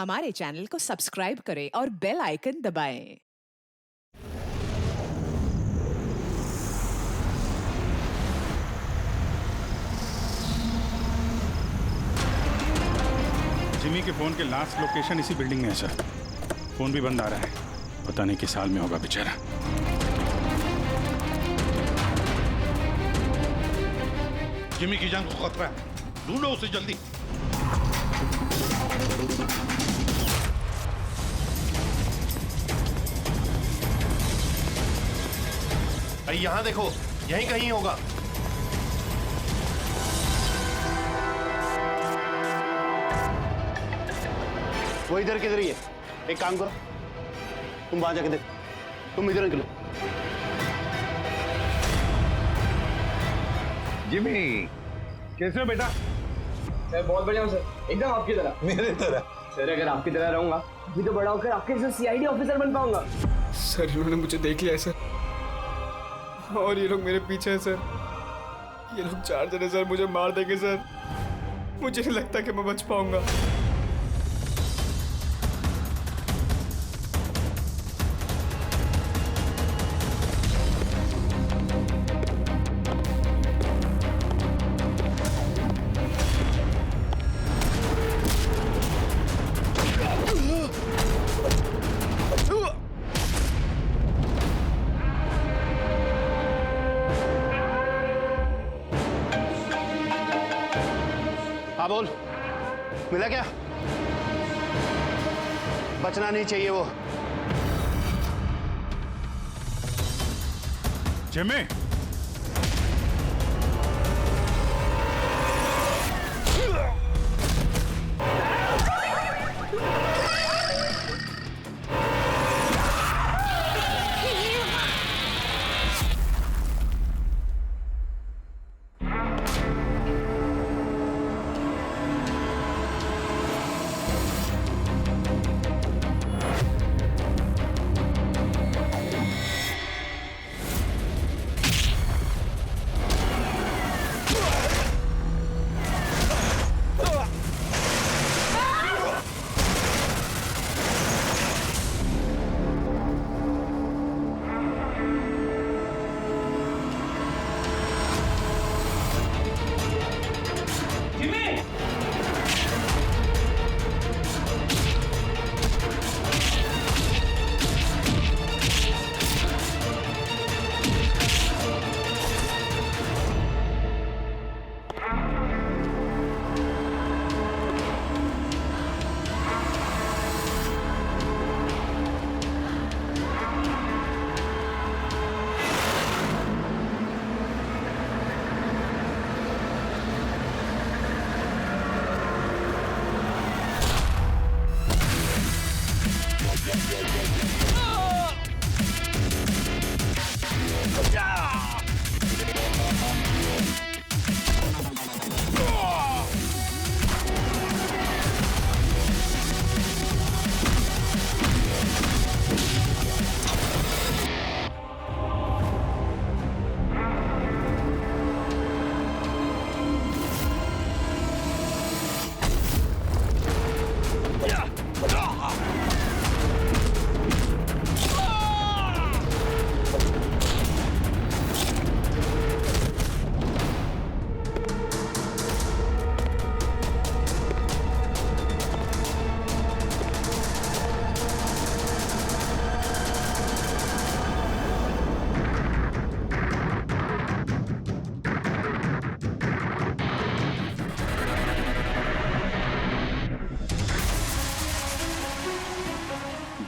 हमारे चैनल को सब्सक्राइब करें और बेल आइकन दबाएं। जिमी के फोन के लास्ट लोकेशन इसी बिल्डिंग में है सर। फोन भी बंद आ रहा है, पता नहीं किस साल में होगा बेचारा। जिमी की जान को खतरा है, ढूंढो उसे जल्दी। अरे यहाँ देखो, यहीं कहीं होगा। वो इधर किधर ही है। एक काम करो, तुम वहां जाके देखो, तुम इधर निकलो। जिमी कैसे हो बेटा? सर बहुत बढ़िया हूँ सर, एकदम आपकी तरह। मेरे तरह? सर अगर आपकी तरह रहूंगा अभी तो बड़ा होकर आपके जैसे सीआईडी ऑफिसर बन पाऊंगा। सर इन्होंने मुझे देख लिया है सर, और ये लोग मेरे पीछे हैं सर। ये लोग 4 जने सर मुझे मार देंगे सर। मुझे नहीं लगता कि मैं बच पाऊंगा। हाँ बोल, मिला क्या? बचना नहीं चाहिए वो। Jimmy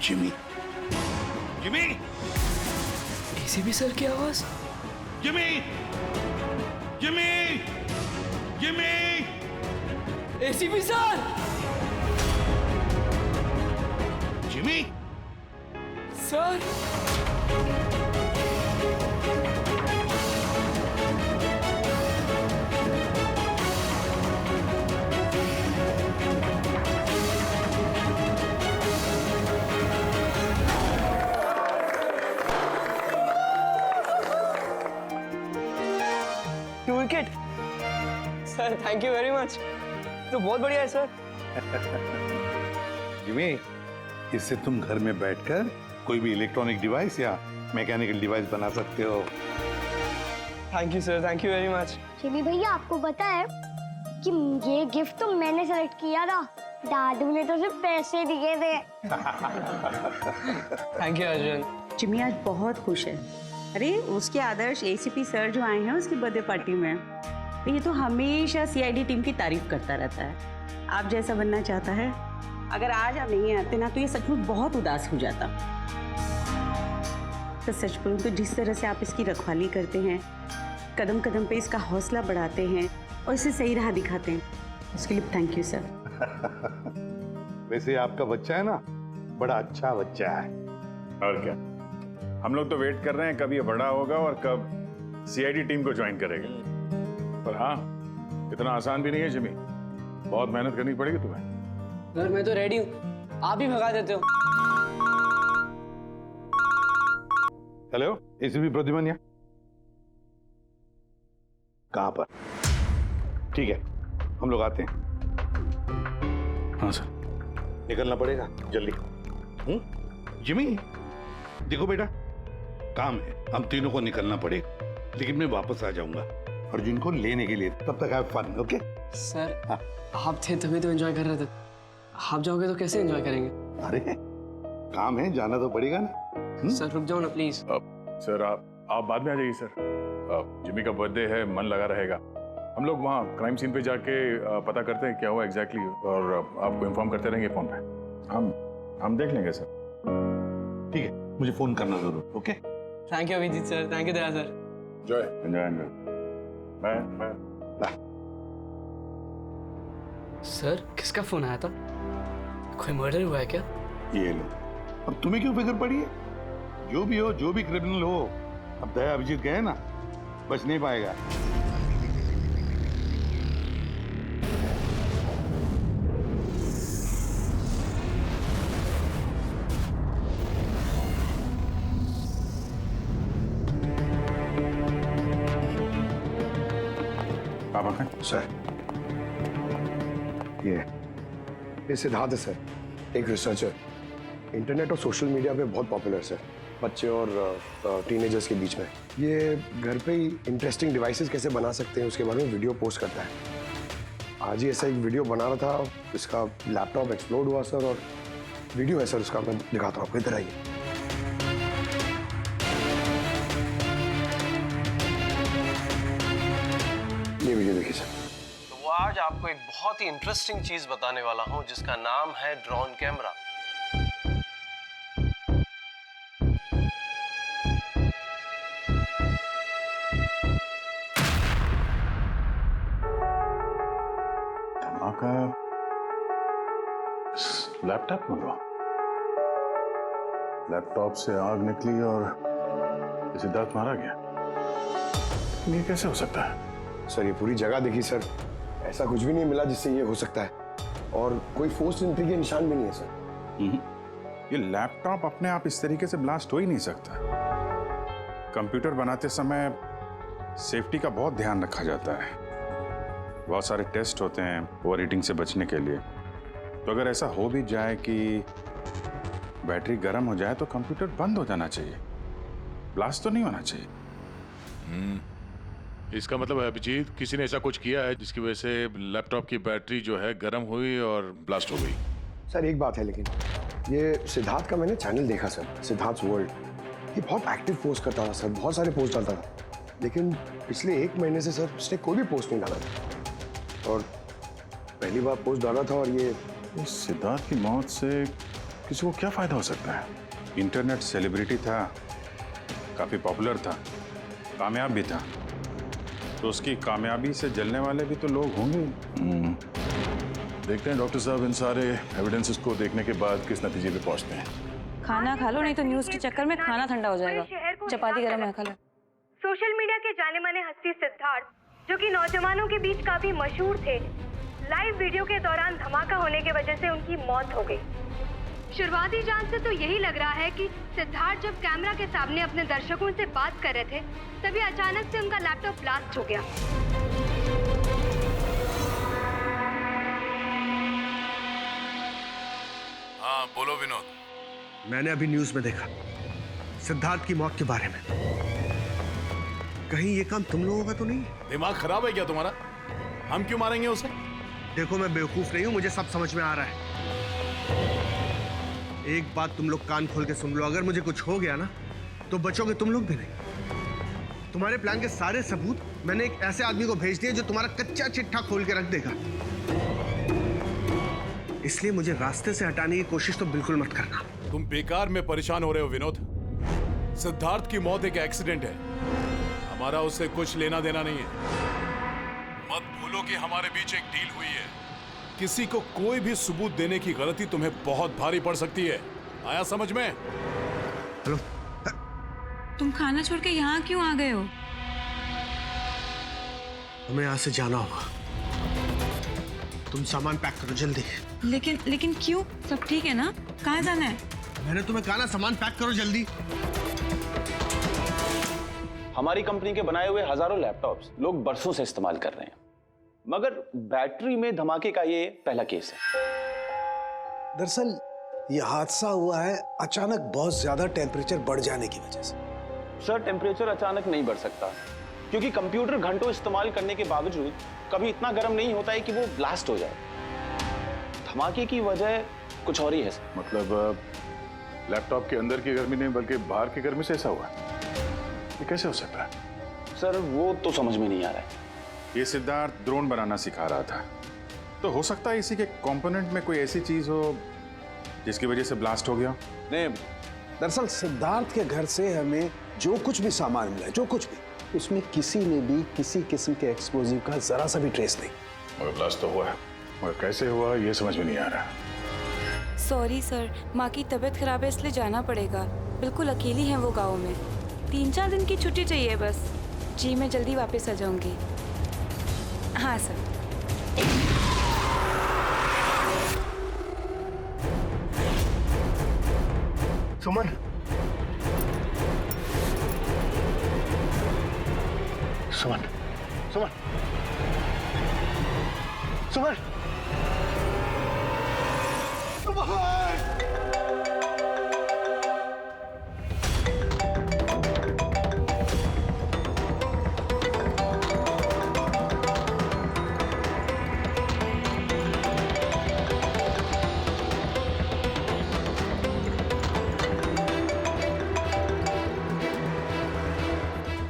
Jimmy Jimmy ACP sir की आवाज। Jimmy Jimmy Jimmy ACP sir. Jimmy sir wicket. Sir thank you very much, तो बहुत बढ़िया है सर। जिमी, इससे तुम घर में बैठकर कोई भी इलेक्ट्रॉनिक डिवाइस या मैकेनिकल डिवाइस बना सकते हो। Thank you sir, thank you very much. Jimmy भैया, आपको पता है कि ये गिफ्ट तो मैंने सेलेक्ट किया था, दादू ने तो सिर्फ पैसे दिए थे। Thank you Arjun. जिमी आज बहुत खुश है। अरे उसके आदर्श एसीपी सर जो आए हैं उसकी बर्थडे पार्टी में, ये तो हमेशा सीआईडी टीम की तारीफ करता रहता है। आप जैसा बनना चाहता है। अगर आज आप नहीं आते ना तो ये सचमुच बहुत उदास हो जाता। तो सच बोलूं तो जिस तरह से आप इसकी रखवाली करते हैं, कदम कदम पे इसका हौसला बढ़ाते हैं और इसे सही राह दिखाते हैं, उसके लिए थैंक यू सर। वैसे आपका बच्चा है ना, बड़ा अच्छा बच्चा है। और क्या, हम लोग तो वेट कर रहे हैं कब ये बड़ा होगा और कब सीआईडी टीम को ज्वाइन करेगा। पर हाँ, इतना आसान भी नहीं है जिमी, बहुत मेहनत करनी पड़ेगी तुम्हें। सर मैं तो रेडी हूँ, आप ही भगा देते हो। हेलो, एसीपी प्रद्युमन कहाँ पर? ठीक है, हम लोग आते हैं। हाँ सर। निकलना पड़ेगा जल्दी। जिमी, देखो बेटा, काम है, हम तीनों को निकलना पड़ेगा, लेकिन मैं वापस आ जाऊंगा अर्जुन को लेने के लिए। तब तक हैव फन, ओके? सर आप थे तभी तो एंजॉय कर रहे थे, आप जाओगे तो कैसे एंजॉय करेंगे? अरे काम है, जाना तो पड़ेगा ना। सर रुक जाओ ना प्लीज। सर आप बाद में आ जाइए सर। जिमी का बर्थडे है, मन लगा रहेगा। हम लोग वहाँ क्राइम सीन पे जाके पता करते हैं क्या हुआ एग्जैक्टली, और आपको इन्फॉर्म करते रहेंगे फोन पे। हम देख लेंगे सर। ठीक है, मुझे फोन करना जरूर, okay? Thank you Abhijeet sir, thank you Daya sir. Enjoy. Bye. Sir किसका फोन आया था? कोई मर्डर हुआ है क्या? ये लो, अब तुम्हें क्यों फिक्र पड़ी है? जो भी हो, जो भी क्रिमिनल हो, अब दया अभिजीत गए ना, बच नहीं पाएगा। सर ये सिद्धार्थ है सर, एक रिसर्चर, इंटरनेट और सोशल मीडिया पे बहुत पॉपुलर सर, बच्चे और टीनेजर्स के बीच में। ये घर पे ही इंटरेस्टिंग डिवाइसेस कैसे बना सकते हैं उसके बारे में वीडियो पोस्ट करता है। आज ही ऐसा एक वीडियो बना रहा था, इसका लैपटॉप एक्सप्लोड हुआ सर, और वीडियो है सर उसका, मैं दिखाता हूँ आपको, इधर आइए। ये वीडियो देखिए सर। तो आज आपको एक बहुत ही इंटरेस्टिंग चीज बताने वाला हूं जिसका नाम है ड्रोन कैमरा। धमाका लैपटॉप में हुआ। लैपटॉप से आग निकली और सिद्धार्थ मारा गया। ये कैसे हो सकता है? सर ये पूरी जगह देखी सर, ऐसा कुछ भी नहीं मिला जिससे ये हो सकता है, और कोई फोर्स एंट्री के निशान भी नहीं है सर। ये लैपटॉप अपने आप इस तरीके से ब्लास्ट हो ही नहीं सकता। कंप्यूटर बनाते समय सेफ्टी का बहुत ध्यान रखा जाता है, बहुत सारे टेस्ट होते हैं ओवरहीटिंग से बचने के लिए। तो अगर ऐसा हो भी जाए कि बैटरी गर्म हो जाए तो कंप्यूटर बंद हो जाना चाहिए, ब्लास्ट तो नहीं होना चाहिए। इसका मतलब है अभिजीत, किसी ने ऐसा कुछ किया है जिसकी वजह से लैपटॉप की बैटरी जो है गर्म हुई और ब्लास्ट हो गई। सर एक बात है, लेकिन ये सिद्धार्थ का मैंने चैनल देखा सर, सिद्धार्थ वर्ल्ड, ये बहुत एक्टिव पोस्ट करता था सर, बहुत सारे पोस्ट डालता था, लेकिन पिछले 1 महीने से सर उसने कोई भी पोस्ट नहीं डाला था, और पहली बार पोस्ट डाला था। और ये सिद्धार्थ की मौत से किसी को क्या फायदा हो सकता है? इंटरनेट सेलिब्रिटी था, काफी पॉपुलर था, कामयाब भी था, तो उसकी कामयाबी से जलने वाले भी तो लोग होंगे। देखते हैं डॉक्टर साहब इन सारे एविडेंसेस को देखने के बाद किस नतीजे पे पहुंचते हैं। खाना खा लो, नहीं तो न्यूज के चक्कर में खाना ठंडा हो जाएगा। चपाती गरम है, खा लो। सोशल मीडिया के जाने माने हस्ती सिद्धार्थ, जो कि नौजवानों के बीच काफी मशहूर थे, लाइव वीडियो के दौरान धमाका होने की वजह से उनकी मौत हो गई। शुरुआती जांच से तो यही लग रहा है कि सिद्धार्थ जब कैमरा के सामने अपने दर्शकों से बात कर रहे थे, तभी अचानक से उनका लैपटॉप ब्लास्ट हो गया। हाँ बोलो विनोद। मैंने अभी न्यूज में देखा सिद्धार्थ की मौत के बारे में। कहीं ये काम तुम लोगों का तो नहीं? दिमाग खराब है क्या तुम्हारा? हम क्यों मारेंगे उसे? देखो मैं बेवकूफ नहीं हूं, मुझे सब समझ में आ रहा है। एक बात तुम लोग कान खोल के सुन लो, अगर मुझे कुछ हो गया ना तो बचोगे तुम लोग भी नहीं। तुम्हारे प्लान के सारे सबूत मैंने एक ऐसे आदमी को भेज दिए जो तुम्हारा कच्चा चिट्ठा खोल के रख देगा। इसलिए मुझे रास्ते से हटाने की कोशिश तो बिल्कुल मत करना। तुम बेकार में परेशान हो रहे हो विनोद। सिद्धार्थ की मौत एक एक्सीडेंट है, हमारा उससे कुछ लेना देना नहीं है। मत भूलो कि हमारे बीच एक डील हुई है। किसी को कोई भी सबूत देने की गलती तुम्हें बहुत भारी पड़ सकती है। आया समझ में? हेलो, तुम खाना छोड़ के यहाँ क्यों आ गए हो? हमें यहाँ से जाना होगा। तुम सामान पैक करो जल्दी। लेकिन क्यों? सब ठीक है ना? कहाँ जाना है? मैंने तुम्हें कहा ना सामान पैक करो जल्दी। हमारी कंपनी के बनाए हुए हजारों लैपटॉप्स लोग बरसों से इस्तेमाल कर रहे हैं, मगर बैटरी में धमाके का ये पहला केस है। दरअसल ये हादसा हुआ है अचानक बहुत ज्यादा टेम्परेचर बढ़ जाने की वजह से। सर, टेम्परेचर अचानक नहीं बढ़ सकता, क्योंकि कंप्यूटर घंटों इस्तेमाल करने के बावजूद कभी इतना गर्म नहीं होता है कि वो ब्लास्ट हो जाए। धमाके की वजह कुछ और ही है सर। मतलब लैपटॉप के अंदर की गर्मी नहीं बल्कि बाहर की गर्मी से ऐसा हुआ? ये कैसे हो सकता है? सर, वो तो समझ में नहीं आ रहा है। ये सिद्धार्थ ड्रोन बनाना सिखा रहा था, तो हो सकता है इसी के कंपोनेंट में कोई ऐसी चीज हो जिसकी वजह से ब्लास्ट हो गया। नहीं, दरअसल सिद्धार्थ के घर से हमें जो कुछ भी सामान मिला है, जो कुछ भी, उसमें किसी ने भी किसी किस्म के एक्सप्लोजिव का जरा सा भी ट्रेस नहीं। मगर ब्लास्ट तो हुआ है, मगर कैसे हुआ ये समझ में नहीं आ रहा। सॉरी सर, माँ की तबीयत खराब है इसलिए जाना पड़ेगा। बिल्कुल अकेली हैं वो गाँव में। 3-4 दिन की छुट्टी चाहिए बस। जी मैं जल्दी वापस आ जाऊंगी। हाँ सर। सुमन, सुमन, सुमन, सुमन,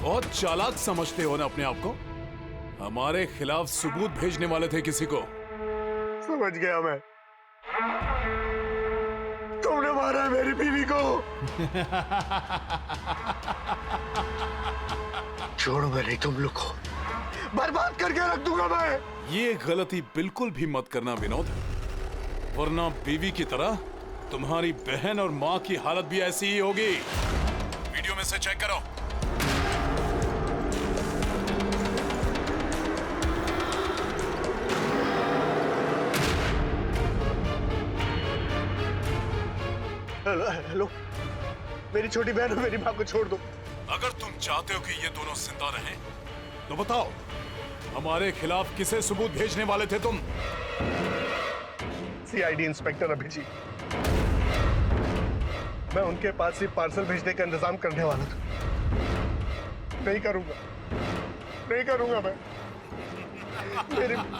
बहुत चालाक समझते हो ना अपने आप को। हमारे खिलाफ सबूत भेजने वाले थे किसी को। समझ गया मैं। तुमने मारा है मेरी बीवी को। छोड़ूंगा नहीं तुम लोग को, बर्बाद करके रख दूंगा मैं। ये गलती बिल्कुल भी मत करना विनोद, वरना बीवी की तरह तुम्हारी बहन और माँ की हालत भी ऐसी ही होगी। वीडियो में से चेक करो। हेलो, हेलो, मेरी छोटी बहन और मेरी माँ को छोड़ दो। अगर तुम चाहते हो कि ये दोनों जिंदा रहें, तो बताओ हमारे खिलाफ किसे सबूत भेजने वाले थे तुम? CID inspector Abhijeet. मैं उनके पास ही पार्सल भेजने का इंतजाम करने वाला था। नहीं करूंगा, नहीं करूंगा मैं।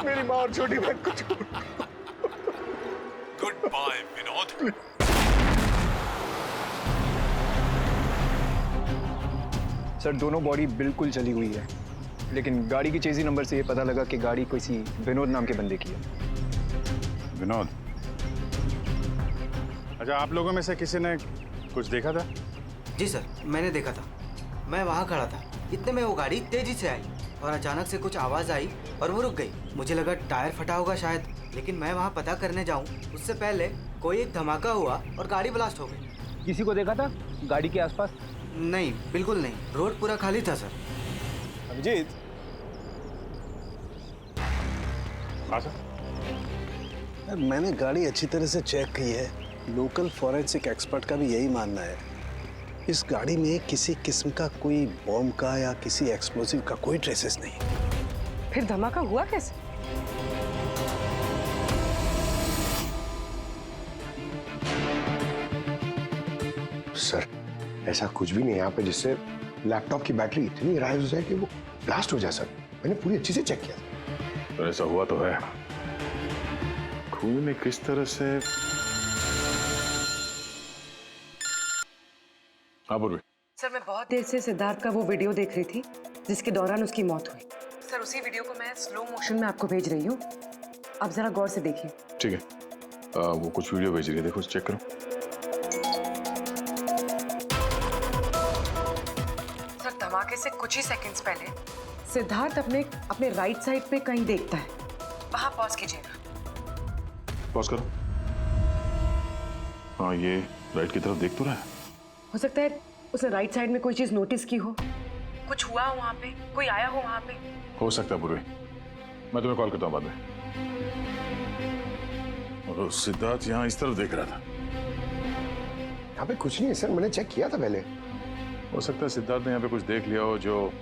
मेरी माँ और छोटी बहन को छोड़। Good bye Vinod. सर, दोनों बॉडी बिल्कुल जली हुई है, लेकिन गाड़ी की चेजी नंबर से ये पता लगा कि गाड़ी किसी विनोद नाम के बंदे की है। विनोद, अच्छा आप लोगों में से किसी ने कुछ देखा था? जी सर, मैंने देखा था। मैं वहाँ खड़ा था, इतने में वो गाड़ी तेजी से आई और अचानक से कुछ आवाज़ आई और वो रुक गई। मुझे लगा टायर फटा होगा शायद, लेकिन मैं वहाँ पता करने जाऊँ उससे पहले कोई एक धमाका हुआ और गाड़ी ब्लास्ट हो गई। किसी को देखा था गाड़ी के आसपास? नहीं, बिल्कुल नहीं। रोड पूरा खाली था सर। अभिजीत, हाँ सर। मैंने गाड़ी अच्छी तरह से चेक की है। लोकल फॉरेंसिक एक्सपर्ट का भी यही मानना है। इस गाड़ी में किसी किस्म का कोई बॉम्ब का या किसी एक्सप्लोसिव का कोई ट्रेसेस नहीं। फिर धमाका हुआ कैसे? सर ऐसा कुछ भी नहीं है यहाँ पे जिससे लैपटॉप की बैटरी इतनी राइज हो जाए कि वो ब्लास्ट हो जाए सर। मैंने पूरी अच्छी से चेक किया। तो ऐसा हुआ तो है। खून ने किस तरह से। हाँ पूर्वी। सर मैं बहुत देर से सिद्धार्थ का वो वीडियो देख रही थी जिसके दौरान उसकी मौत हुई। सर उसी वीडियो को मैं स्लो मोशन में आपको भेज रही हूँ, आप जरा गौर से देखिए। ठीक है, वो कुछ वीडियो भेज रही है, देखो चेक करो। सर धमाके से कुछ ही सेकंड्स पहले सिद्धार्थ अपने राइट साइड पे कहीं देखता है, वहां पॉज कीजिएगा। पॉज करो। हाँ ये राइट की तरफ देख तो रहा है। हो सकता है उसने राइट साइड में कोई चीज नोटिस की हो, कुछ हुआ हो वहां पे, कोई आया हो वहां पे। हो सकता है पूर्वी, मैं तुम्हें कॉल करता हूँ बाद में। और सिद्धार्थ यहाँ इस तरफ देख रहा था। यहाँ पे कुछ नहीं है सर, मैंने चेक किया था पहले। हो सकता है सिद्धार्थ ने यहाँ पे कुछ देख लिया हो जो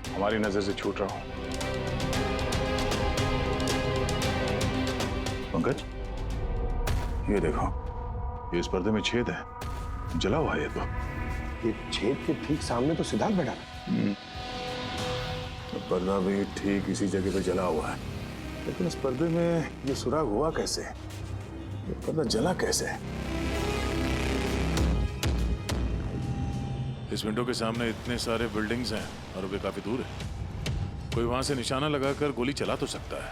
हमारी नजर से छूट रहा हो। पंकज ये देखो, ये इस पर्दे में छेद है, जला हुआ है ये। तो ये छेद के ठीक सामने तो सिद्धार्थ बैठा था। तो पर्दा भी ठीक इसी जगह पे जला हुआ है, लेकिन इस पर्दे में ये सुराग हुआ कैसे? ये पर्दा जला कैसे? इस विंडो के सामने इतने सारे बिल्डिंग्स हैं और वे काफी दूर है। कोई वहां से निशाना लगाकर गोली चला तो सकता है,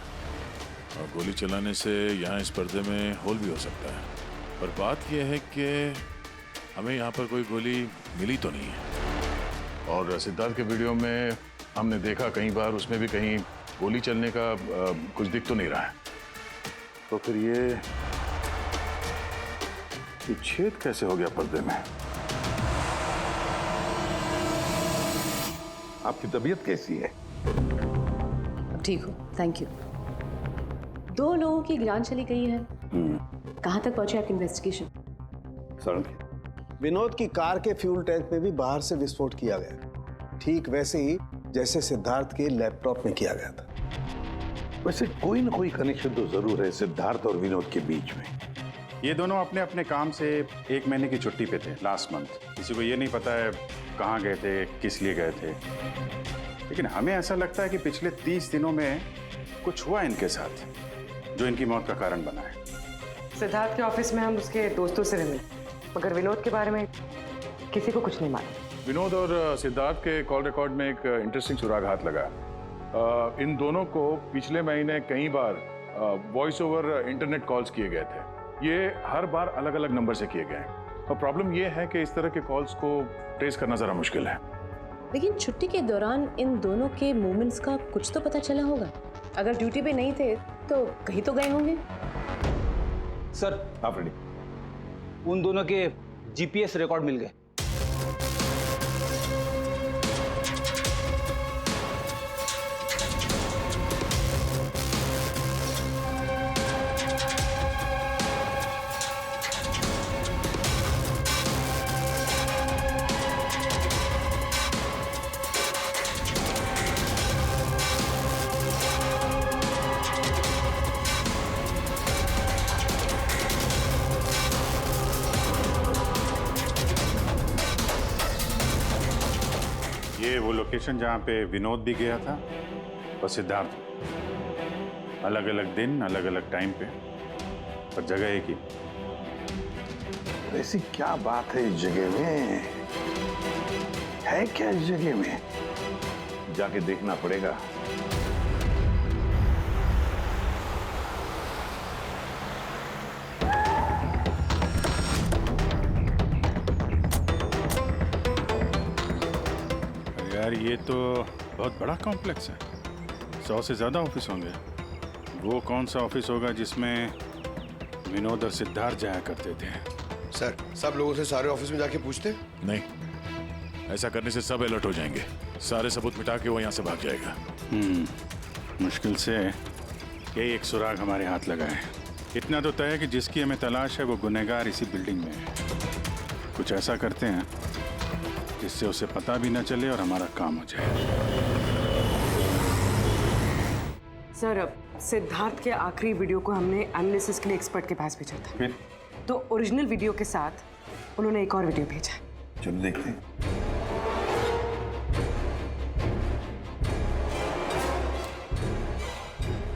और गोली चलाने से यहाँ इस पर्दे में होल भी हो सकता है। पर बात यह है कि हमें यहाँ पर कोई गोली मिली तो नहीं है। और सिद्धार्थ के वीडियो में हमने देखा कई बार, उसमें भी कहीं गोली चलने का कुछ दिख तो नहीं रहा है। तो फिर ये छेद कैसे हो गया पर्दे में? आपकी तबीयत कैसी है? ठीक हो, थैंक यू। 2 लोगों की जान चली गई है। कहाँ तक पहुंचे आपकी इन्वेस्टिगेशन? विनोद की कार के फ्यूल टैंक में भी बाहर से विस्फोट किया गया, ठीक वैसे ही जैसे सिद्धार्थ के लैपटॉप में किया गया था। वैसे कोई ना कोई कनेक्शन तो जरूर है सिद्धार्थ और विनोद के बीच में। ये दोनों अपने अपने काम से 1 महीने की छुट्टी पे थे लास्ट मंथ। किसी को ये नहीं पता है कहाँ गए थे, किस लिए गए थे, लेकिन हमें ऐसा लगता है कि पिछले 30 दिनों में कुछ हुआ इनके साथ जो इनकी मौत का कारण बना है। सिद्धार्थ के ऑफिस में हम उसके दोस्तों से मिले, मगर विनोद के बारे में किसी को कुछ नहीं मालूम। विनोद और सिद्धार्थ के कॉल रिकॉर्ड में एक इंटरेस्टिंग सुराग हाथ लगा। इन दोनों को पिछले महीने कई बार वॉइस ओवर इंटरनेट कॉल्स किए गए थे। ये हर बार अलग अलग नंबर से किए गए हैं, और प्रॉब्लम ये है कि इस तरह के कॉल्स को ट्रेस करना जरा मुश्किल है। लेकिन छुट्टी के दौरान इन दोनों के मूवमेंट्स का कुछ तो पता चला होगा। अगर ड्यूटी पे नहीं थे तो कहीं तो गए होंगे। सर आप रेडी? उन दोनों के जीपीएस रिकॉर्ड मिल गए। ये वो लोकेशन जहाँ पे विनोद भी गया था और सिद्धार्थ। अलग अलग दिन, अलग अलग टाइम पे, और जगह एक ही। ऐसी क्या बात है इस जगह में? है क्या इस जगह में? जाके देखना पड़ेगा। यार ये तो बहुत बड़ा कॉम्प्लेक्स है, 100 से ज्यादा ऑफिस होंगे। वो कौन सा ऑफिस होगा जिसमें विनोद और सिद्धार्थ जाया करते थे? सर सब लोगों से सारे ऑफिस में जाके पूछते? नहीं, ऐसा करने से सब अलर्ट हो जाएंगे। सारे सबूत मिटा के वो यहाँ से भाग जाएगा। मुश्किल से यही एक सुराग हमारे हाथ लगा है। इतना तो तय है कि जिसकी हमें तलाश है वो गुनहगार इसी बिल्डिंग में है। कुछ ऐसा करते हैं जिससे उसे पता भी न चले और हमारा काम हो जाए। सर अब सिद्धार्थ के आखिरी वीडियो को हमने एनालिसिस के लिए एक्सपर्ट के पास भेजा था। फिर? तो ओरिजिनल वीडियो के साथ उन्होंने एक और वीडियो भेजा है। चलो देखते हैं।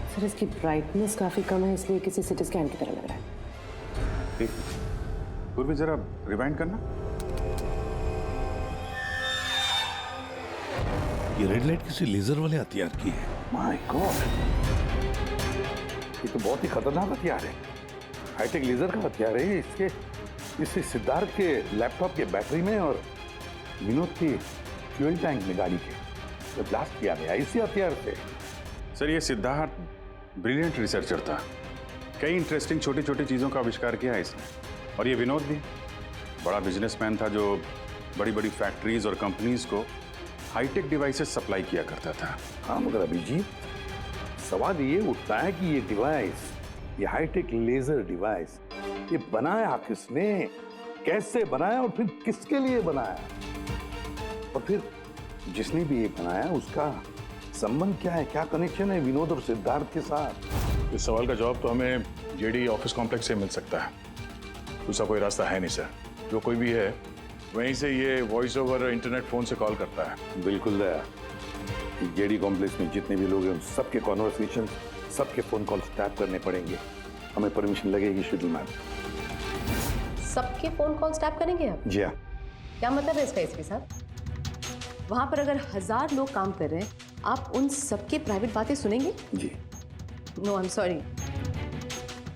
सर इसकी ब्राइटनेस काफी कम है, इसलिए किसी सिटी स्कैन की तरह लग रहा है। पूर्वी जरा रिवाइंड करना। ये रेड लाइट किसी लेजर वाले हथियार की है। माय गॉड, ये तो बहुत ही खतरनाक हथियार है। हाईटेक लेजर का हथियार है। इससे सिद्धार्थ के लैपटॉप के बैटरी में और विनोद के फ्यूल टैंक में गाड़ी के तो ब्लास्ट किया गया इसी हथियार से। सर ये सिद्धार्थ ब्रिलियंट रिसर्चर था, कई इंटरेस्टिंग छोटी छोटी चीज़ों का आविष्कार किया है इसने। और ये विनोद भी बड़ा बिजनेसमैन था जो बड़ी बड़ी फैक्ट्रीज और कंपनीज को हाईटेक डिवाइसेस सप्लाई किया करता था। हाँ मगर अभिजीत, सवाल ये उठता है कि ये डिवाइस, ये हाईटेक लेजर डिवाइस, ये बनाया किसने, कैसे बनाया और फिर किसके लिए बनाया, और फिर जिसने भी ये बनाया उसका संबंध क्या है, क्या कनेक्शन है विनोद और सिद्धार्थ के साथ? इस सवाल का जवाब तो हमें जेडी ऑफिस कॉम्प्लेक्स से मिल सकता है। दूसरा कोई रास्ता है नहीं सर। जो कोई भी है वहीं से ये वॉइस ओवर इंटरनेट फोन से कॉल करता है। बिल्कुल दया, जेडी कॉम्प्लेक्स में जितने भी लोग हैं उन सबके कॉन्वर्सेशन, सबके फोन कॉल्स टैप करने पड़ेंगे। हमें परमिशन लगेगी शेड्यूल मैम। सबके फोन कॉल टैप करेंगे आप? जी हाँ। क्या मतलब है इसका इसके साथ? वहां पर अगर 1000 लोग काम कर रहे हैं, आप उन सबके प्राइवेट बातें सुनेंगे? जी। नो आई एम सॉरी,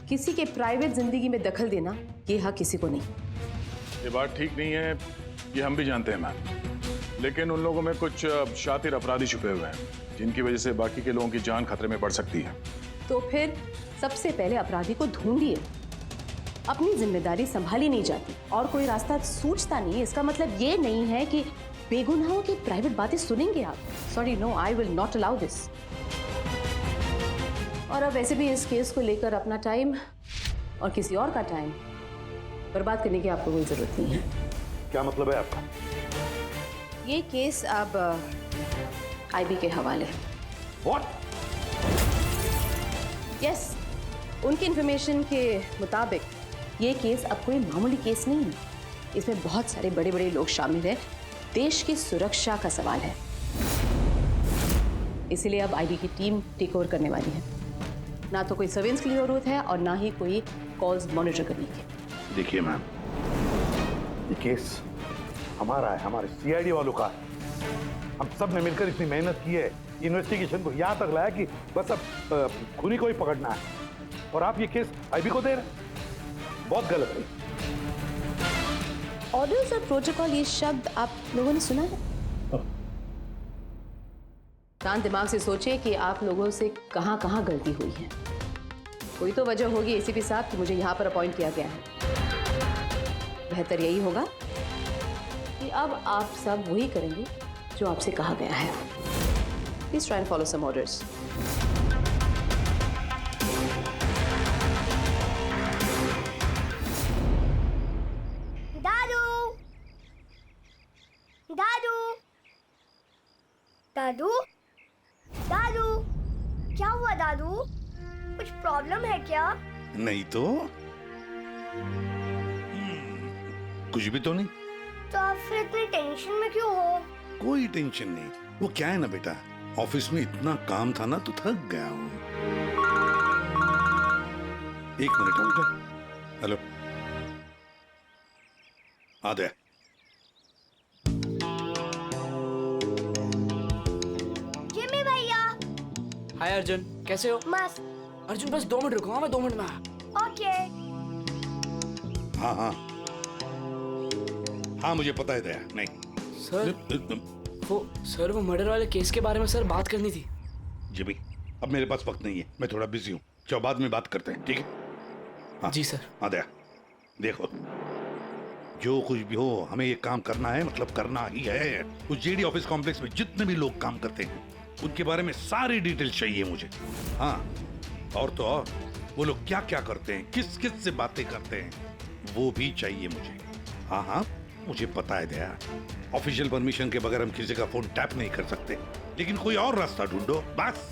किसी के प्राइवेट जिंदगी में दखल देना ये हक किसी को नहीं। ये बात ठीक नहीं है, ये हम भी जानते हैं मैम, लेकिन उन लोगों में कुछ शातिर अपराधी छुपे हुए हैं जिनकी वजह से बाकी के लोगों की जान खतरे में पड़ सकती है। तो फिर सबसे पहले अपराधी को ढूंढिए। अपनी जिम्मेदारी संभाली नहीं जाती और कोई रास्ता सूझता नहीं, इसका मतलब ये नहीं है कि बेगुनाहों की प्राइवेट बातें सुनेंगे आप। Sorry, no, I will not allow this. और अब वैसे भी इस केस को लेकर अपना टाइम और किसी और का टाइम बर्बाद करने की आपको कोई जरूरत नहीं है। क्या मतलब है आपका? ये केस अब आईबी के हवाले है। What? यस, उनकी इंफॉर्मेशन के मुताबिक ये केस अब कोई मामूली केस नहीं है। इसमें बहुत सारे बड़े बड़े लोग शामिल हैं। देश की सुरक्षा का सवाल है, इसीलिए अब आईबी की टीम टेक ओवर करने वाली है। ना तो कोई सर्वेलेंस की जरूरत है और ना ही कोई कॉल्स मॉनिटर करने की। देखिए मैम, ये केस हमारा है, हमारे सीआईडी वालों का है। हम सब ने मिलकर इतनी मेहनत की है, इन्वेस्टिगेशन को यहाँ तक लाया कि बस अब खूनी को ही पकड़ना है, और आप ये केस आईबी को दे रहे हैं। बहुत गलत है। ऑर्डर्स और प्रोटोकॉल, ये शब्द आप लोगों ने सुना है? शांत दिमाग से सोचिए कि आप लोगों से कहाँ कहाँ गलती हुई है। कोई तो वजह होगी एसीपी साहब कि मुझे यहाँ पर अपॉइंट किया गया है। बेहतर यही होगा कि अब आप सब वही करेंगे जो आपसे कहा गया है। Please try and follow some orders. दादू, दादू, क्या हुआ दादू? कुछ प्रॉब्लम है क्या? नहीं तो कुछ भी तो नहीं। तो आप फिर इतनी टेंशन में क्यों हो? कोई टेंशन नहीं। वो क्या है ना बेटा, ऑफिस में इतना काम था ना तो थक गया हूँ। एक मिनट बेटा। हेलो, आ गया। जिमी भैया। हाय अर्जुन, कैसे हो? मस्त। अर्जुन बस 2 मिनट रुको, हाँ मैं 2 मिनट में आया। ओके। हाँ हाँ हाँ, मुझे पता है दया। नहीं सर वो मर्डर वाले केस के बारे में सर बात करनी थी। जी भाई, अब मेरे पास वक्त नहीं है, मैं थोड़ा बिजी हूँ। चलो बाद में बात करते हैं, ठीक है? हाँ जी सर। हाँ दया, देखो जो कुछ भी हो हमें ये काम करना है, मतलब करना ही है। उस जेडी ऑफिस कॉम्प्लेक्स में जितने भी लोग काम करते हैं उनके बारे में सारी डिटेल चाहिए मुझे। हाँ, और तो और वो लोग क्या क्या करते हैं, किस किस से बातें करते हैं, वो भी चाहिए मुझे। हाँ हाँ मुझे पता है दया, ऑफिशियल परमिशन के बगैर हम किसी का फोन टैप नहीं कर सकते, लेकिन कोई और रास्ता ढूंढो बस।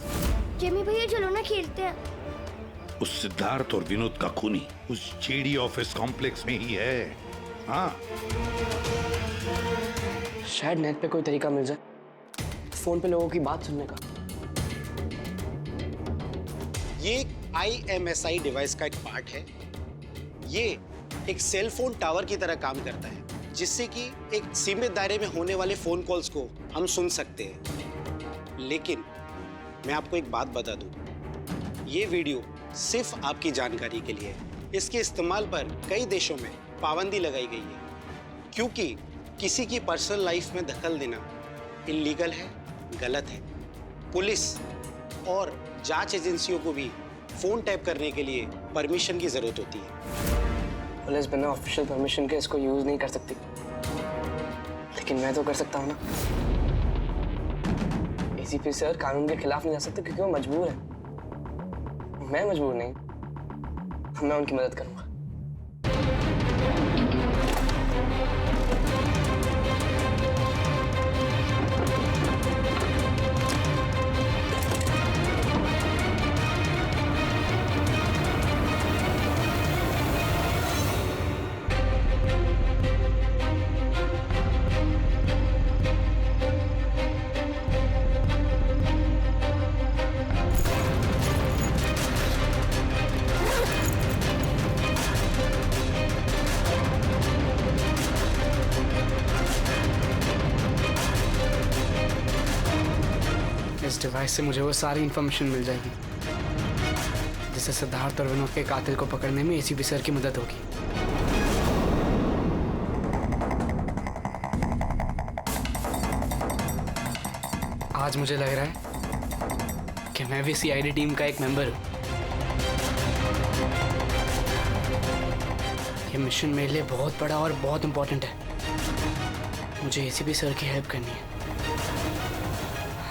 जिमी भैया चलो ना खेलते हैं। उस सिद्धार्थ और विनोद का खूनी उस जेडी ऑफिस कॉम्प्लेक्स में ही है। हाँ, शायद नेट पे कोई तरीका मिल जाए फोन पे लोगों की बात सुनने का। ये एक IMSI डिवाइस का एक पार्ट है। ये एक सेल फोन टावर की तरह काम करता है, जिससे कि एक सीमित दायरे में होने वाले फोन कॉल्स को हम सुन सकते हैं। लेकिन मैं आपको एक बात बता दूं, ये वीडियो सिर्फ आपकी जानकारी के लिए है। इसके इस्तेमाल पर कई देशों में पाबंदी लगाई गई है, क्योंकि किसी की पर्सनल लाइफ में दखल देना इल्लीगल है, गलत है। पुलिस और जांच एजेंसियों को भी फोन टैप करने के लिए परमिशन की जरूरत होती है। पुलिस बिना ऑफिशियल परमिशन के इसको यूज नहीं कर सकती, लेकिन मैं तो कर सकता हूँ ना। ACP सर कानून के खिलाफ नहीं जा सकते क्योंकि वो मजबूर है। मैं मजबूर नहीं, मैं उनकी मदद करूंगा। इस डिवाइस से मुझे वो सारी इंफॉर्मेशन मिल जाएगी जिससे सिद्धार्थ और विनोद के कातिल को पकड़ने में ACP सर की मदद होगी। आज मुझे लग रहा है कि मैं भी CID टीम का एक मेंबर हूं। ये मिशन मेरे लिए बहुत बड़ा और बहुत इंपॉर्टेंट है। मुझे ACP सर की हेल्प करनी है।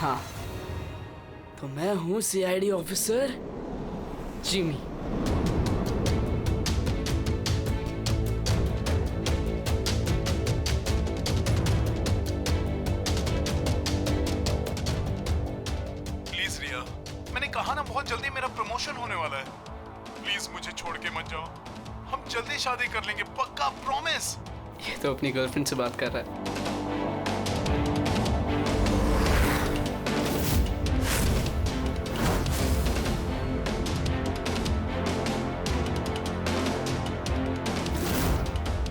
हाँ, तो मैं हूँ CID ऑफिसर जिमी। प्लीज रिया, मैंने कहा ना बहुत जल्दी मेरा प्रमोशन होने वाला है। प्लीज मुझे छोड़ के मत जाओ, हम जल्दी शादी कर लेंगे, पक्का, प्रॉमिस। ये तो अपनी गर्लफ्रेंड से बात कर रहा है।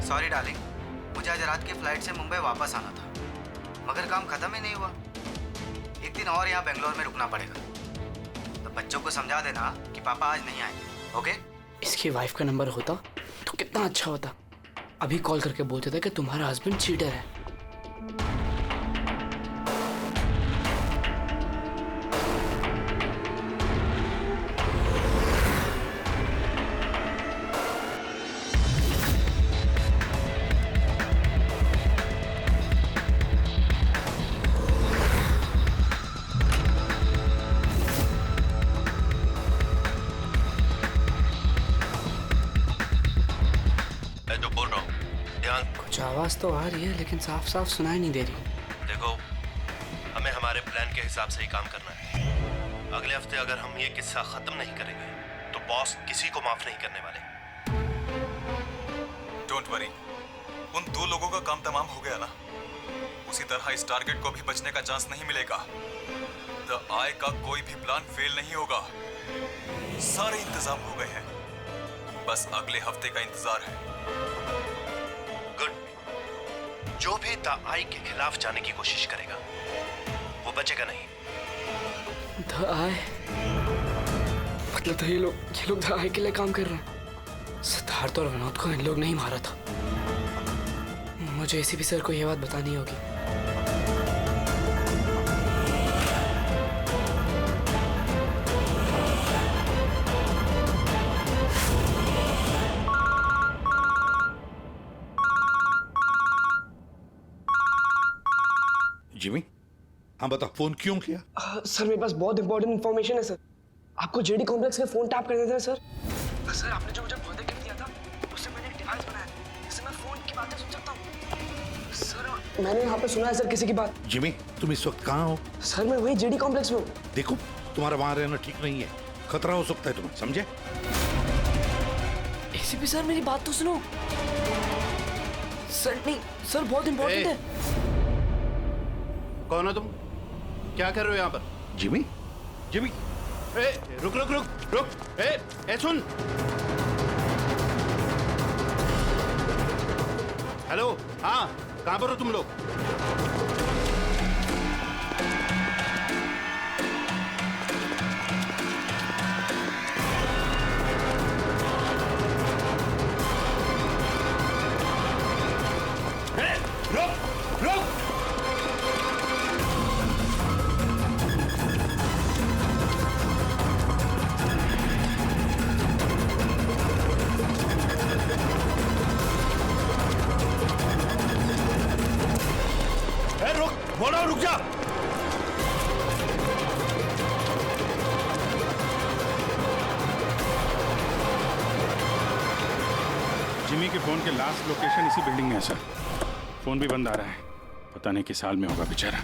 सॉरी डार्लिंग, मुझे आज रात की फ्लाइट से मुंबई वापस आना था, मगर काम खत्म ही नहीं हुआ। एक दिन और यहाँ बेंगलोर में रुकना पड़ेगा। तो बच्चों को समझा देना कि पापा आज नहीं आएंगे, ओके? इसकी वाइफ का नंबर होता तो कितना अच्छा होता। अभी कॉल करके बोलते थे कि तुम्हारा हस्बैंड चीटर है। कुछ आवाज तो आ रही है लेकिन साफ साफ सुनाई नहीं दे रही। देखो, हमें हमारे प्लान के हिसाब से ही काम करना है। अगले हफ्ते अगर हम ये किस्सा खत्म नहीं करेंगे तो बॉस किसी को माफ नहीं करने वाले। डोंट वरी, उन 2 लोगों का काम तमाम हो गया ना। उसी तरह इस टारगेट को भी बचने का चांस नहीं मिलेगा। द आई का कोई भी प्लान फेल नहीं होगा। सारे इंतजाम हो गए हैं, बस अगले हफ्ते का इंतजार है। जो भी द आई के खिलाफ जाने की कोशिश करेगा वो बचेगा नहीं। द आई मतलब तो ये लोग द आई के लिए काम कर रहे हैं। सिद्धार्थ और विनोद को इन लोग नहीं मारा था। मुझे ACP सर को ये बात बतानी होगी। जिमी, हाँ बता, फोन क्यों किया? सर मेरे पास बहुत इंपॉर्टेंट इन्फॉर्मेशन है सर। आपको JD कॉम्प्लेक्स के फोन टैप करने थे सर। सर आपने जो मुझे बर्थडे गिफ्ट दिया था उससे मैंने एक डिवाइस बनाया जिससे मैं फोन की बातें सुन सकता हूँ। सर मैंने यहाँ पे सुना है सर किसी की बात। जिमी, तुम इस वक्त कहाँ हो? सर मैं वही JD कॉम्प्लेक्स में हूँ। देखो, तुम्हारा वहां रहना ठीक नहीं है, खतरा हो सकता है तुम्हें, समझे? ACP सर मेरी बात तो सुनो। सर नहीं सर, बहुत इम्पोर्टेंट है। कौन हो तुम? क्या कर रहे हो यहाँ पर? जिमी, जिमी, रुक रुक रुक रुक, सुन। हेलो, हाँ, कहाँ पर हो तुम लोग? बोलो, रुक जा। जिमी के फोन के लास्ट लोकेशन इसी बिल्डिंग में है सर। फोन भी बंद आ रहा है, पता नहीं किस हाल में होगा बेचारा।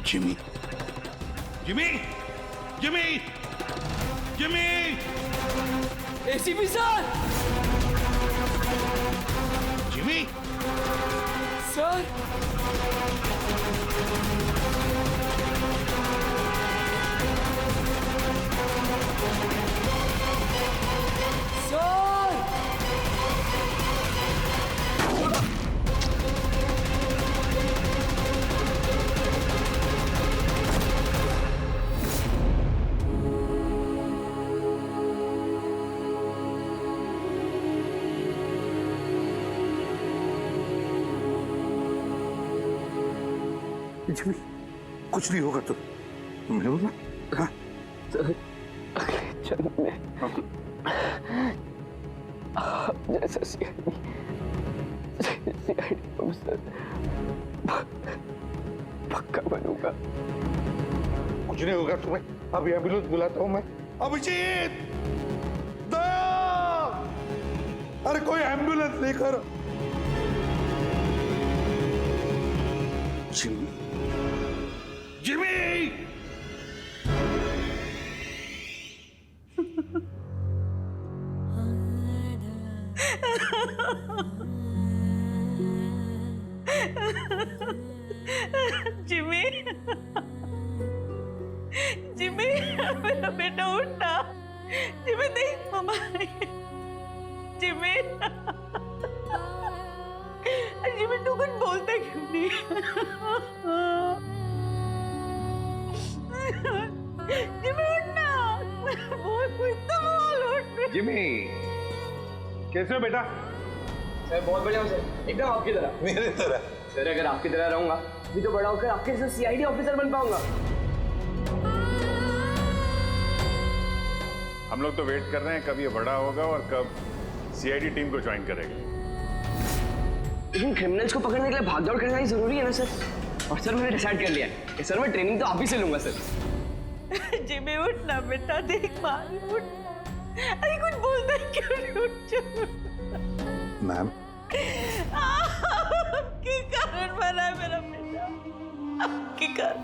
Jimmy, Jimmy, Jimmy, Jimmy, ACP sir. Jimmy, sir. Jimmy, कुछ नहीं होगा तो तुमने बोला। हाँ अगले जन्म में जैसा सीआईडी ऑफिसर पक्का बनूंगा। कुछ नहीं होगा तुम्हें। अभी एम्बुलेंस बुलाता हूँ मैं। अभिजीत, दया, अरे कोई एम्बुलेंस लेकर। जिमी, जिमी, जिमी, जिमी, मेरा बेटा उठना। जिमी देख मम्मा, जिमी, जिमी तू कुछ बोलता क्यों नहीं? जिमी उठना, बोल कुछ तो बोल, उठ। जिमी, कैसे हो बेटा? सर बहुत बढ़िया हूँ सर, एकदम आपकी तरह। मेरे तरह? सर अगर आपकी तरह रहूंगा भी तो बड़ा होकर आपके जैसे सीआईडी ऑफिसर बन पाऊंगा। हम लोग तो वेट कर रहे हैं कब ये बड़ा होगा और कब सीआईडी टीम को ज्वाइन करेगा। लेकिन क्रिमिनल्स को पकड़ने के लिए भागदौड़ करना ही जरूरी है ना सर। और सर मैंने डिसाइड कर लिया है कि सर मैं ट्रेनिंग तो आप ही से लूंगा सर। जिमी उठना बेटा, देख मार उठ। अरे कुछ बोलता है क्यों नहीं? उठ जा। मैम, आपके कारण बना है मेरा बेटा, आपके कारण।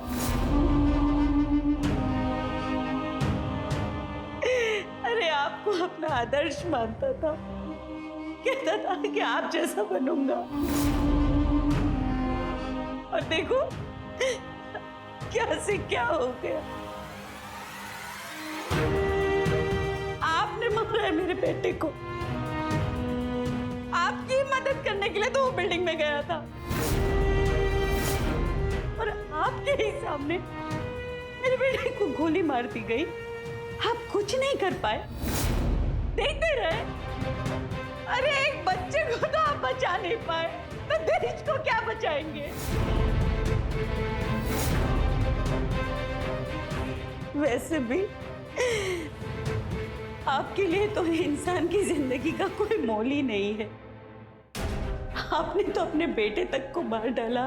अरे आपको अपना आदर्श मानता था, कहता था कि आप जैसा बनूंगा, और देखो क्या से क्या हो गया। आपने मारा है मेरे बेटे को। आपकी मदद करने के लिए तो वो बिल्डिंग में गया था, और आपके ही सामने मेरे बेटे को गोली मार दी गई। आप कुछ नहीं कर पाए, देखते रहे। अरे एक बच्चे को तो आप बचा नहीं पाए, तो देश को क्या बचाएंगे? वैसे भी आपके लिए तो इंसान की जिंदगी का कोई मोल ही नहीं है। आपने तो अपने बेटे तक को मार डाला,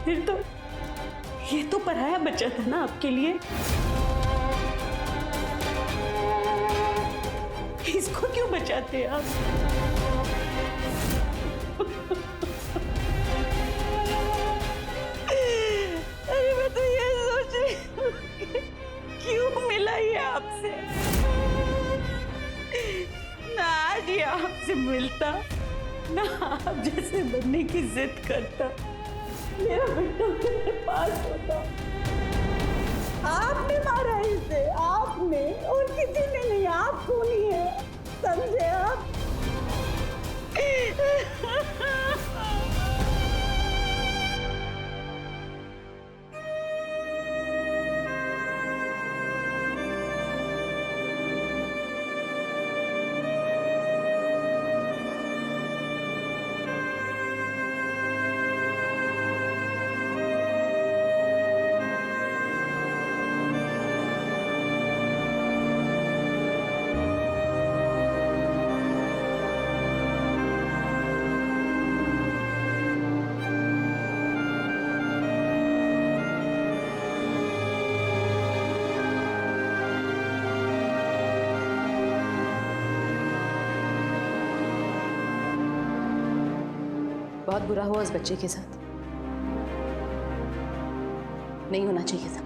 फिर तो ये तो पराया बच्चा था ना आपके लिए। इसको क्यों बचाते आप? अरे मैं तो ये सोच रही हूँ कि क्यों मिला ये आपसे। ना आज ये आपसे मिलता, ना आप जैसे बनने की जिद करता, मेरा बेटा मेरे पास होता। आपने मारा इसे, आपने, और किसी ने नहीं, आप खूनी है, समझे आप? बहुत बुरा हुआ उस बच्चे के साथ, नहीं होना चाहिए था।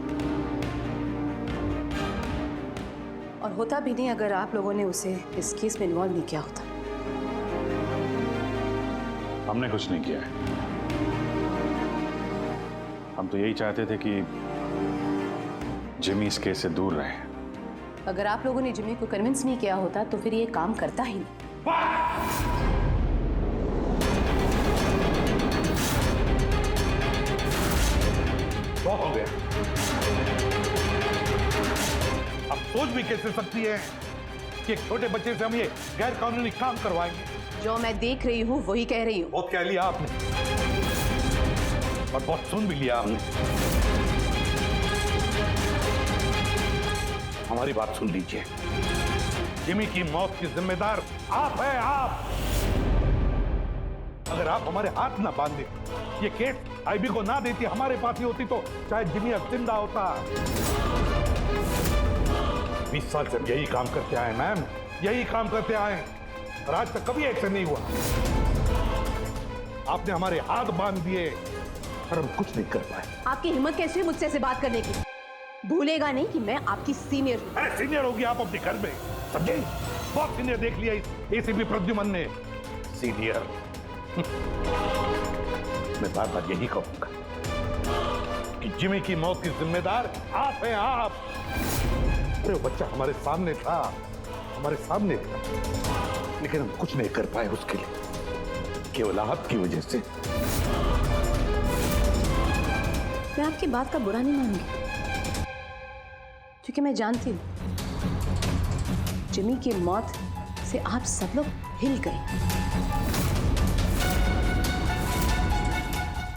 और होता भी नहीं अगर आप लोगों ने उसे इस केस में इन्वॉल्व नहीं किया होता। हमने कुछ नहीं किया है। हम तो यही चाहते थे कि जिमी इस केस से दूर रहे। अगर आप लोगों ने जिमी को कन्विंस नहीं किया होता तो फिर ये काम करता ही नहीं। बहुत हो गया। अब सोच भी कैसे सकती है कि एक छोटे बच्चे से हम ये गैर कानूनी काम करवाएंगे? जो मैं देख रही हूँ वही कह रही हूँ। बहुत कह लिया आपने और बहुत सुन भी लिया आपने। हमारी बात सुन लीजिए। जिमी की मौत की जिम्मेदार आप है, आप। अगर आप हमारे हाथ ना बांधे, ये केस आईबी को ना देती, हमारे पास ही होती, तो शायद जिमी अब जिंदा होता। 20 साल से यही काम करते आए मैम, यही काम करते आए और आज तक कभी एक्शन नहीं हुआ। आपने हमारे हाथ बांध दिए और हम कुछ नहीं कर पाए। आपकी हिम्मत कैसी है मुझसे ऐसे बात करने की? भूलेगा नहीं कि मैं आपकी सीनियर हूँ। अरे सीनियर होगी आप अपने घर में, समझे? बहुत सीनियर देख लिया इस एसीपी प्रद्युमन ने। सीनियर मैं बार बार यही कहूंगा कि जिमी की मौत की जिम्मेदार आप हैं, आप। अरे वो बच्चा हमारे सामने था, हमारे सामने था, लेकिन हम कुछ नहीं कर पाए उसके लिए, केवल आपकी वजह से। मैं आपकी बात का बुरा नहीं मानूंगी, क्योंकि मैं जानती हूँ जिमी की मौत से आप सब लोग हिल गए।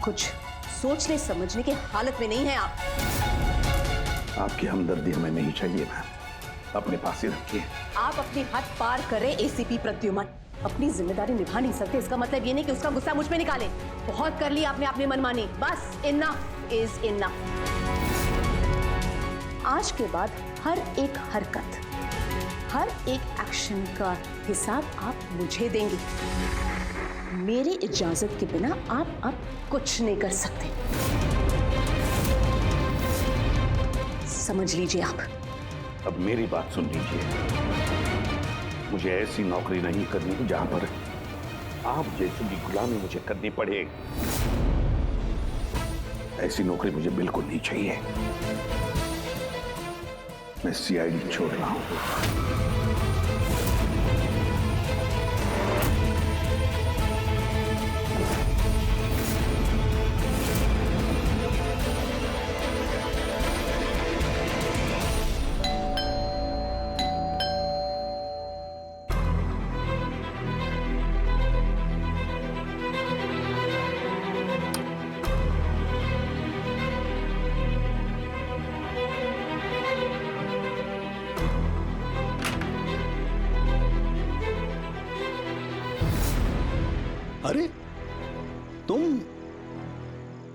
कुछ सोचने समझने की हालत में नहीं है आप। आपकी हमदर्दी हमें नहीं चाहिए मैम, अपने पास ही रखिए। आप अपनी हद पार कर रहे एसीपी प्रद्युमन। अपनी जिम्मेदारी निभा नहीं सकते, इसका मतलब ये नहीं कि उसका गुस्सा मुझ पे निकाले। बहुत कर लिया आपने अपनी मनमानी, बस इनफ इज इनफ। आज के बाद हर एक हरकत, हर एक एक्शन का हिसाब आप मुझे देंगे। मेरी इजाजत के बिना आप अब कुछ नहीं कर सकते, समझ लीजिए आप। अब मेरी बात सुन लीजिए। मुझे ऐसी नौकरी नहीं करनी जहां पर आप जैसी की गुलामी मुझे करनी पड़े। ऐसी नौकरी मुझे बिल्कुल नहीं चाहिए। मैं सीआईडी छोड़ रहा हूं।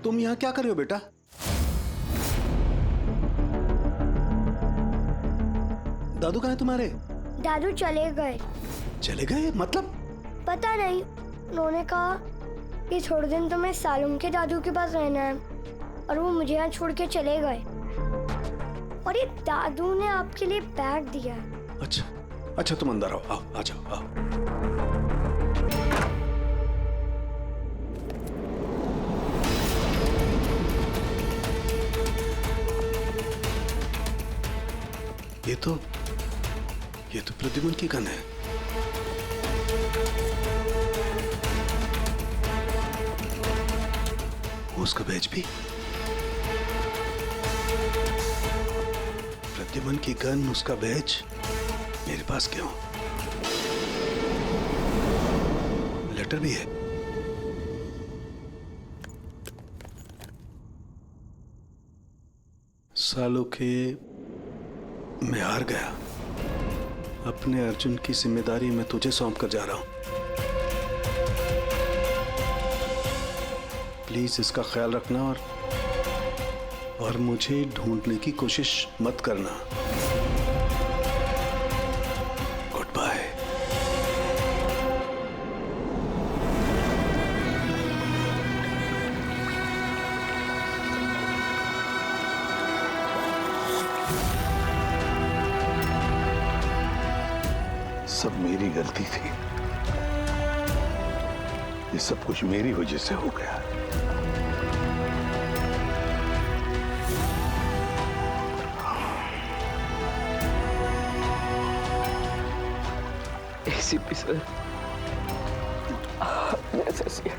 तुम यहाँ क्या कर रहे हो बेटा? दादू कहाँ है तुम्हारे? दादू चले गए। चले गए मतलब? पता नहीं, उन्होंने कहा कि थोड़े दिन तो मैं सालुम के दादू के पास रहना है और वो मुझे यहाँ छोड़ के चले गए। और ये दादू ने आपके लिए बैग दिया है। अच्छा अच्छा, तुम अंदर आओ, आओ आ जाओ, आओ। ये तो प्रद्युमन की गन है। उसका बैच भी। प्रद्युमन की गन, उसका बैच मेरे पास क्यों? लेटर भी है। सालों के मैं हार गया। अपने अर्जुन की जिम्मेदारी मैं तुझे सौंप कर जा रहा हूं। प्लीज इसका ख्याल रखना और मुझे ढूंढने की कोशिश मत करना। Good bye. सब मेरी गलती थी। ये सब कुछ मेरी वजह से हो गया। एसीपी सर, आपने ऐसा सर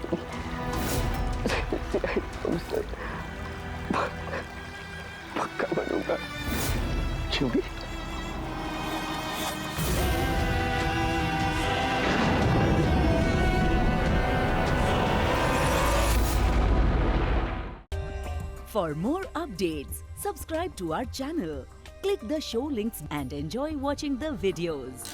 पक्का बनूंगा। क्यों भी? For more updates, subscribe to our channel, click the show links and enjoy watching the videos.